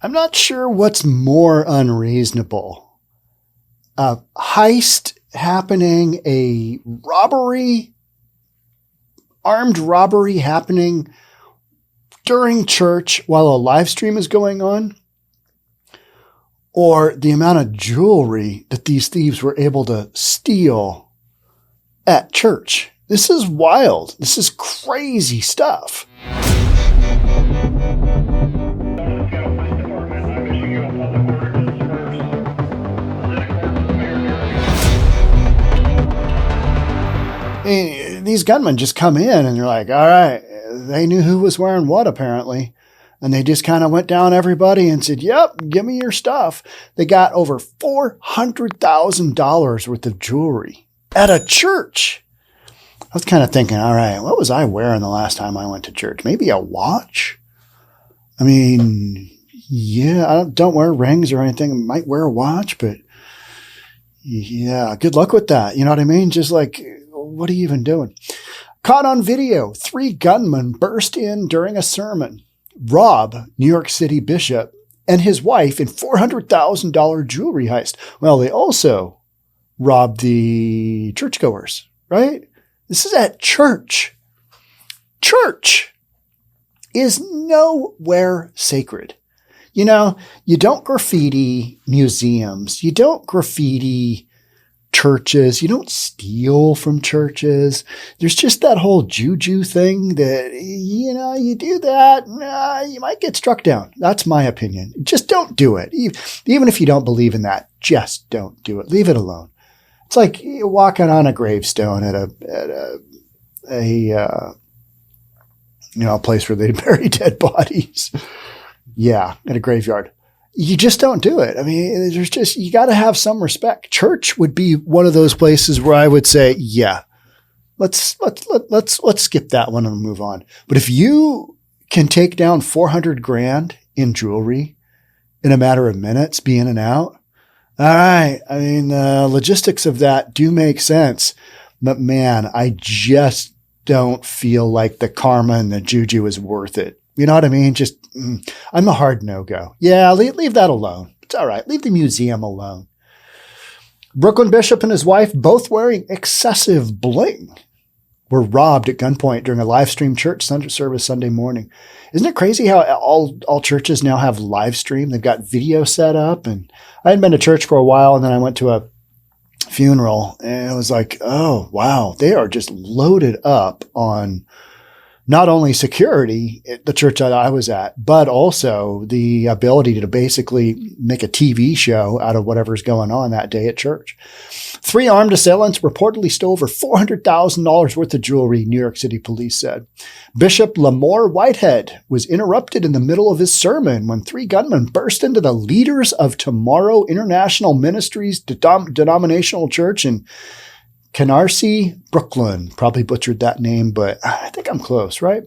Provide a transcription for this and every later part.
I'm not sure what's more unreasonable. A heist happening, a robbery, armed robbery happening during church while a live stream is going on, or the amount of jewelry that these thieves were able to steal at church. This is wild. This is crazy stuff. These gunmen just come in and they're like, all right, they knew who was wearing what apparently. And they just kind of went down everybody and said, yep, give me your stuff. They got over $400,000 worth of jewelry at a church. I was kind of thinking, all right, what was I wearing the last time I went to church? Maybe a watch? I mean, yeah, I don't wear rings or anything. I might wear a watch, but yeah, good luck with that. You know what I mean? Just like, what are you even doing? Caught on video, 3 gunmen burst in during a sermon, rob New York City bishop and his wife in $400,000 jewelry heist. Well, they also robbed the churchgoers, right? This is at church. Church is nowhere sacred. You know, you don't graffiti museums. You don't graffiti churches. You don't steal from churches. There's just that whole juju thing that, you know, you do that, you might get struck down. That's my opinion. Just don't do it. Even if you don't believe in that, just don't do it. Leave it alone. It's like walking on a gravestone at a place where they bury dead bodies. Yeah, at a graveyard. You just don't do it. I mean, you got to have some respect. Church would be one of those places where I would say, yeah, let's skip that one and move on. But if you can take down 400 grand in jewelry in a matter of minutes, be in and out, all right. I mean, the logistics of that do make sense, but man, I just don't feel like the karma and the juju is worth it. You know what I mean? Just, I'm a hard no-go. Yeah, leave that alone. It's all right. Leave the museum alone. Brooklyn Bishop and his wife, both wearing excessive bling, were robbed at gunpoint during a live stream church Sunday service Sunday morning. Isn't it crazy how all churches now have live stream? They've got video set up, and I hadn't been to church for a while, and then I went to a funeral, and it was like, oh, wow, they are just loaded up on not only security at the church that I was at, but also the ability to basically make a TV show out of whatever's going on that day at church. 3 armed assailants reportedly stole over $400,000 worth of jewelry, New York City police said. Bishop Lamor Whitehead was interrupted in the middle of his sermon when 3 gunmen burst into the Leaders of Tomorrow International Ministries denominational church in Canarsie, Brooklyn. Probably butchered that name, but I think I'm close, right?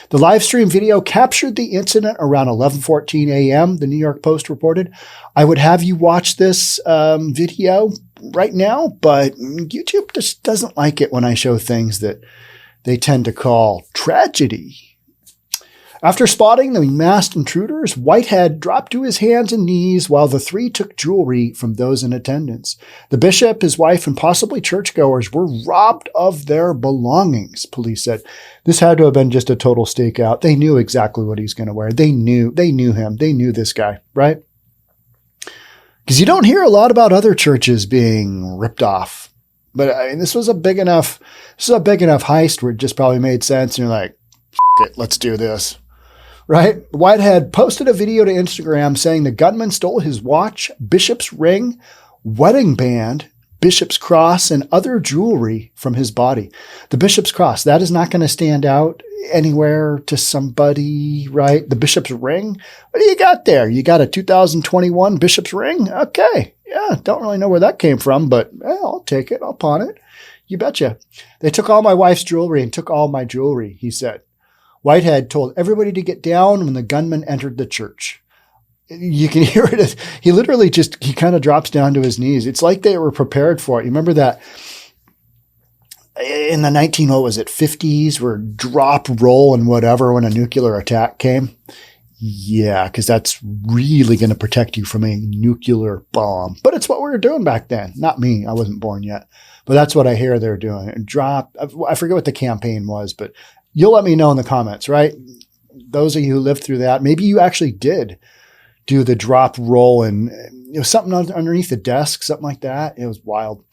The live stream video captured the incident around 11:14 a.m., the New York Post reported. I would have you watch this video right now, but YouTube just doesn't like it when I show things that they tend to call tragedy. After spotting the masked intruders, Whitehead dropped to his hands and knees while the 3 took jewelry from those in attendance. The bishop, his wife, and possibly churchgoers were robbed of their belongings, police said. This had to have been just a total stakeout. They knew exactly what he's going to wear. They knew him. They knew this guy, right? Because you don't hear a lot about other churches being ripped off. But I mean, this was a big enough heist where it just probably made sense. And you're like, it, let's do this. Right? Whitehead posted a video to Instagram saying the gunman stole his watch, bishop's ring, wedding band, bishop's cross, and other jewelry from his body. The bishop's cross, that is not going to stand out anywhere to somebody, right? The bishop's ring? What do you got there? You got a 2021 bishop's ring? Okay. Yeah, don't really know where that came from, but I'll take it. I'll pawn it. You betcha. They took all my wife's jewelry and took all my jewelry, he said. Whitehead told everybody to get down when the gunman entered the church. You can hear it. He literally he kind of drops down to his knees. It's like they were prepared for it. You remember that in the 50s where drop, roll, and whatever when a nuclear attack came? Yeah, because that's really going to protect you from a nuclear bomb. But it's what we were doing back then. Not me. I wasn't born yet. But that's what I hear they're doing. And I forget what the campaign was, but you'll let me know in the comments, right? Those of you who lived through that, maybe you actually did do the drop roll and something underneath the desk, something like that. It was wild.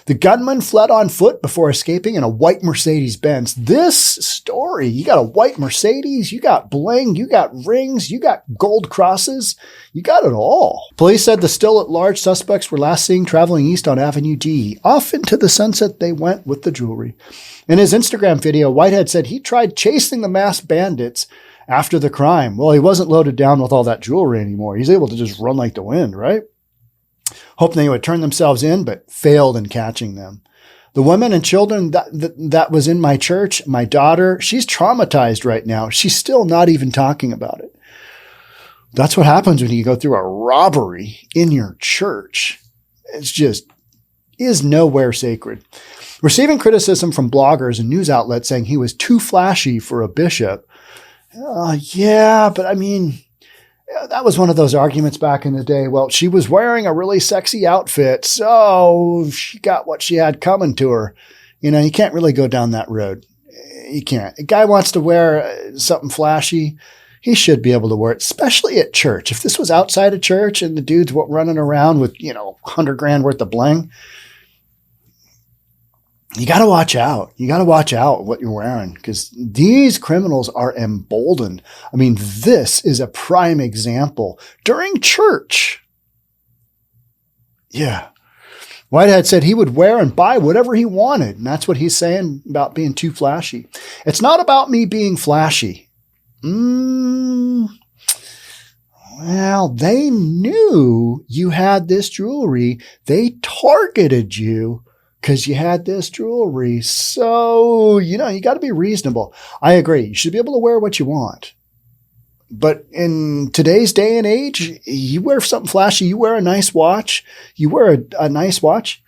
The gunman fled on foot before escaping in a white Mercedes-Benz. This story, you got a white Mercedes, you got bling, you got rings, you got gold crosses, you got it all. Police said the still at large suspects were last seen traveling east on Avenue D. Off into the sunset they went with the jewelry. In his Instagram video, Whitehead said he tried chasing the masked bandits after the crime. Well, he wasn't loaded down with all that jewelry anymore. He's able to just run like the wind, right? Hoping they would turn themselves in, but failed in catching them. The women and children that was in my church, my daughter, she's traumatized right now. She's still not even talking about it. That's what happens when you go through a robbery in your church. It's just is nowhere sacred. Receiving criticism from bloggers and news outlets saying he was too flashy for a bishop. Yeah, but I mean, that was one of those arguments back in the day. Well, she was wearing a really sexy outfit, so she got what she had coming to her. You can't really go down that road. You can't. A guy wants to wear something flashy. He should be able to wear it, especially at church. If this was outside of church and the dude's running around with, $100,000 worth of bling, you got to watch out. You got to watch out what you're wearing because these criminals are emboldened. I mean, this is a prime example during church. Yeah. Whitehead said he would wear and buy whatever he wanted. And that's what he's saying about being too flashy. It's not about me being flashy. Well, they knew you had this jewelry. They targeted you because you had this jewelry. So, you got to be reasonable. I agree. You should be able to wear what you want. But in today's day and age, you wear something flashy. You wear a nice watch. You wear a nice watch.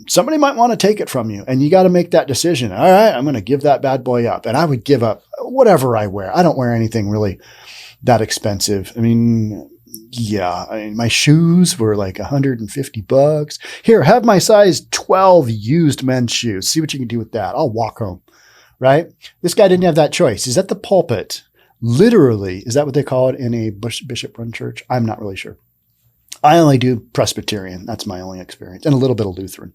Somebody might want to take it from you. And you got to make that decision. All right, I'm going to give that bad boy up. And I would give up whatever I wear. I don't wear anything really that expensive. I mean, my shoes were like $150. Here, have my size 12 used men's shoes. See what you can do with that. I'll walk home, right? This guy didn't have that choice. He's at the pulpit. Literally, is that what they call it in a bishop-run church? I'm not really sure. I only do Presbyterian. That's my only experience. And a little bit of Lutheran.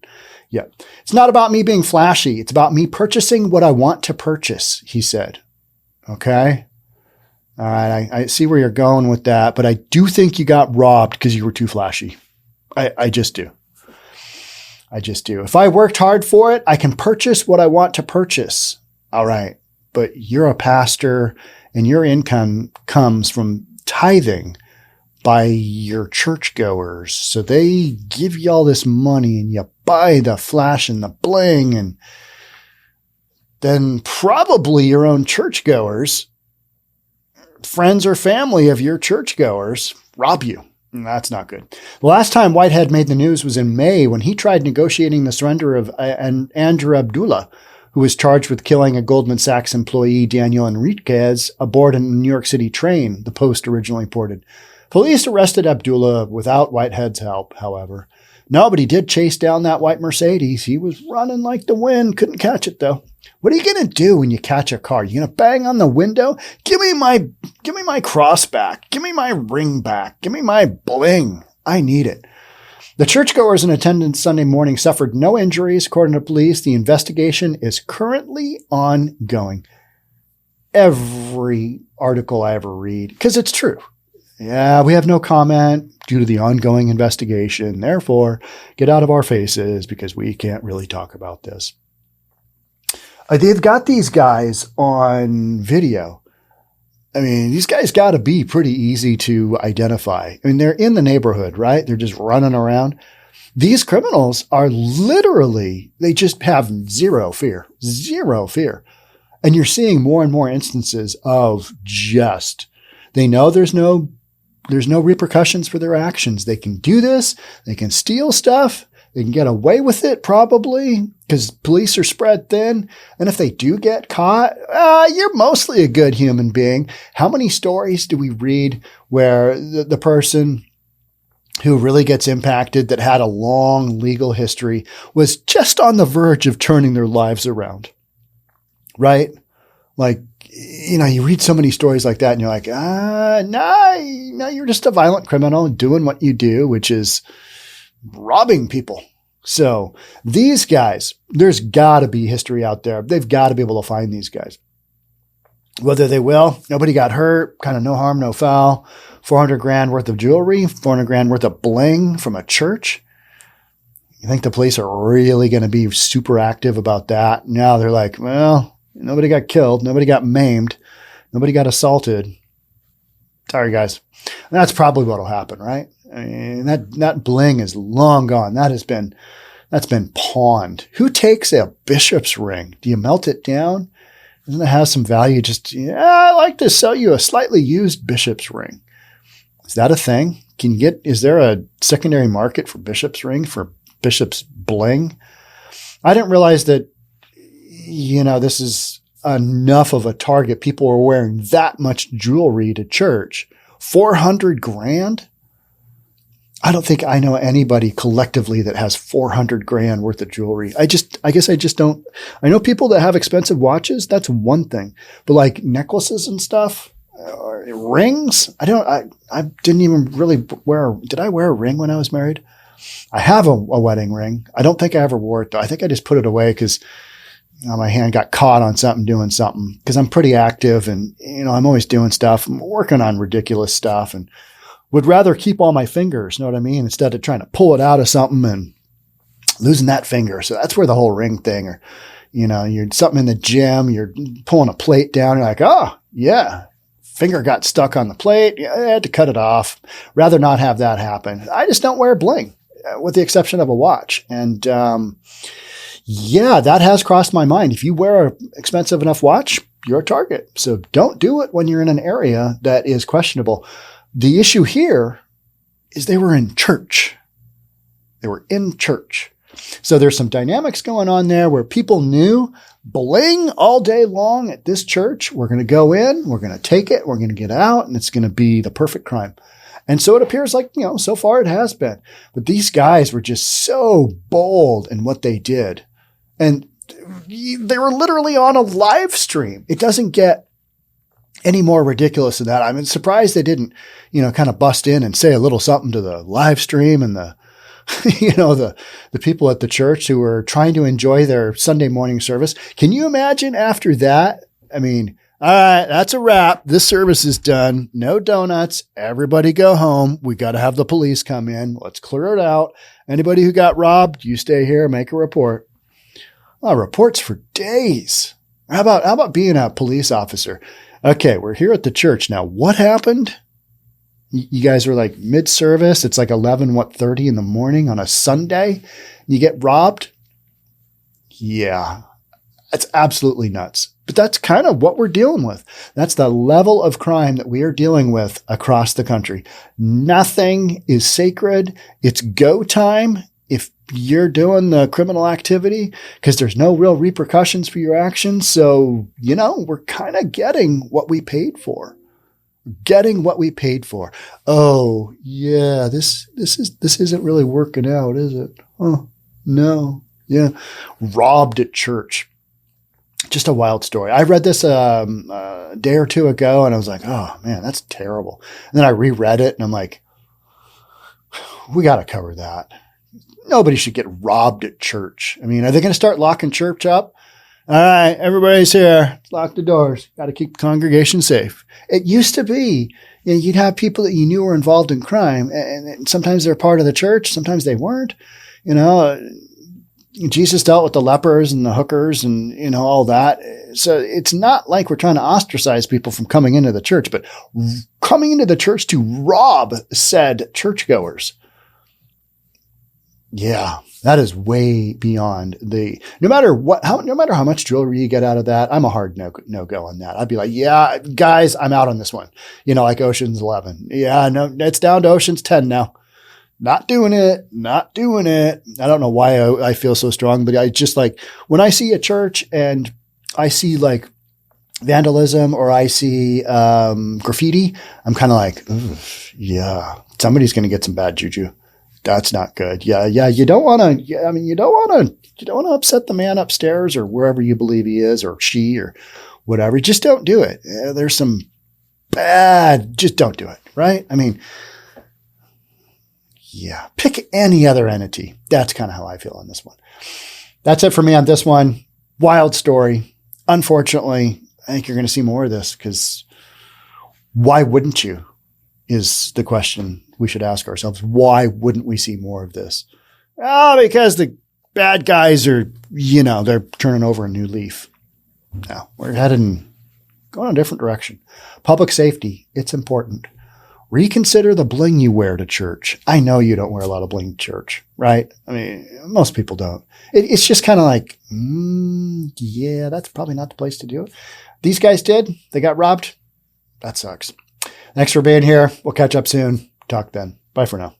Yeah. It's not about me being flashy. It's about me purchasing what I want to purchase, he said. Okay? All right, I see where you're going with that, but I do think you got robbed because you were too flashy. I just do. I just do. If I worked hard for it, I can purchase what I want to purchase. All right, but you're a pastor and your income comes from tithing by your churchgoers. So they give you all this money and you buy the flash and the bling, and then probably your own churchgoers, friends or family of your churchgoers, rob you. And that's not good. The last time Whitehead made the news was in May when he tried negotiating the surrender of Andrew Abdullah, who was charged with killing a Goldman Sachs employee, Daniel Enriquez, aboard a New York City train, the Post originally reported. Police arrested Abdullah without Whitehead's help, however. No, but he did chase down that white Mercedes. He was running like the wind. Couldn't catch it, though. What are you going to do when you catch a car? You going to bang on the window? Give me my cross back. Give me my ring back. Give me my bling. I need it. The churchgoers in attendance Sunday morning suffered no injuries, according to police. The investigation is currently ongoing. Every article I ever read, because it's true. Yeah, we have no comment due to the ongoing investigation. Therefore, get out of our faces because we can't really talk about this. They've got these guys on video. I mean, these guys got to be pretty easy to identify. I mean, they're in the neighborhood, right? They're just running around. These criminals are literally, they just have zero fear. And you're seeing more and more instances of just, they know there's no repercussions for their actions. They can do this. They can steal stuff. They can get away with it probably. because police are spread thin. And if they do get caught, you're mostly a good human being. How many stories do we read where the person who really gets impacted, that had a long legal history, was just on the verge of turning their lives around, right? Like, you read so many stories like that and you're like, no, you're just a violent criminal doing what you do, which is robbing people. So these guys, there's got to be history out there. They've got to be able to find these guys. Whether they will, nobody got hurt, kind of no harm, no foul. $400,000 worth of jewelry, $400,000 worth of bling from a church. You think the police are really going to be super active about that? No, they're like, well, nobody got killed. Nobody got maimed. Nobody got assaulted. Sorry, guys. And that's probably what will happen, right? I mean, that bling is long gone. That's been pawned. Who takes a bishop's ring? Do you melt it down? Doesn't it have some value? I'd like to sell you a slightly used bishop's ring. Is that a thing? Is there a secondary market for bishop's ring, for bishop's bling? I didn't realize that, this is enough of a target. People are wearing that much jewelry to church. $400,000? I don't think I know anybody collectively that has $400,000 worth of jewelry. I guess I just don't. I know people that have expensive watches. That's one thing, but like necklaces and stuff, rings. I didn't even really did I wear a ring when I was married? I have a wedding ring. I don't think I ever wore it though. I think I just put it away because my hand got caught on doing something, because I'm pretty active and, I'm always doing stuff. I'm working on ridiculous stuff and would rather keep all my fingers, know what I mean? Instead of trying to pull it out of something and losing that finger. So that's where the whole ring thing, or, you're something in the gym, you're pulling a plate down. You're like, oh yeah, finger got stuck on the plate. Yeah, I had to cut it off. Rather not have that happen. I just don't wear bling, with the exception of a watch. And, that has crossed my mind. If you wear an expensive enough watch, you're a target. So don't do it when you're in an area that is questionable. The issue here is they were in church. So there's some dynamics going on there where people knew bling all day long at this church. We're going to go in, we're going to take it, we're going to get out, and it's going to be the perfect crime. And so it appears like, so far it has been. But these guys were just so bold in what they did. And they were literally on a live stream. It doesn't get any more ridiculous than that. I'm surprised they didn't, kind of bust in and say a little something to the live stream and the people at the church who were trying to enjoy their Sunday morning service. Can you imagine after that? I mean, all right, that's a wrap. This service is done. No donuts. Everybody go home. We got to have the police come in. Let's clear it out. Anybody who got robbed, you stay here, make a report. Reports for days. How about being a police officer? Okay, we're here at the church now. What happened? You guys are like mid-service. It's like 30 in the morning on a Sunday. You get robbed? Yeah, that's absolutely nuts. But that's kind of what we're dealing with. That's the level of crime that we are dealing with across the country. Nothing is sacred. It's go time if you're doing the criminal activity, because there's no real repercussions for your actions. So, we're kind of getting what we paid for. Oh yeah, this isn't really working out, is it? Oh no. Yeah. Robbed at church. Just a wild story. I read this a day or two ago and I was like, oh man, that's terrible. And then I reread it and I'm like, we got to cover that. Nobody should get robbed at church. I mean, are they going to start locking church up? All right, everybody's here. Let's lock the doors. Got to keep the congregation safe. It used to be, you'd have people that you knew were involved in crime, and sometimes they're part of the church, sometimes they weren't. Jesus dealt with the lepers and the hookers and, all that. So it's not like we're trying to ostracize people from coming into the church, but coming into the church to rob said churchgoers. Yeah, that is way beyond no matter how much jewelry you get out of that, I'm a hard no go on that. I'd be like, yeah, guys, I'm out on this one. Like Ocean's 11. Yeah, no, it's down to Ocean's 10 now. not doing it, not doing it. I don't know why I feel so strong, but I just like when I see a church and I see like vandalism or I see graffiti, I'm kind of like, yeah, somebody's going to get some bad juju. That's not good. Yeah. You don't want to, I mean, you don't want to upset the man upstairs or wherever you believe he is or she or whatever. Just don't do it. There's some bad, just don't do it. Right. I mean, yeah, pick any other entity. That's kind of how I feel on this one. That's it for me on this one. Wild story. Unfortunately, I think you're going to see more of this because why wouldn't you is the question we should ask ourselves. Why wouldn't we see more of this? Oh, because the bad guys are, they're turning over a new leaf. No, we're going a different direction. Public safety, it's important. Reconsider the bling you wear to church. I know you don't wear a lot of bling to church, right? I mean, most people don't. It's just kind of like, yeah, that's probably not the place to do it. These guys did. They got robbed. That sucks. Thanks for being here. We'll catch up soon. Talk then. Bye for now.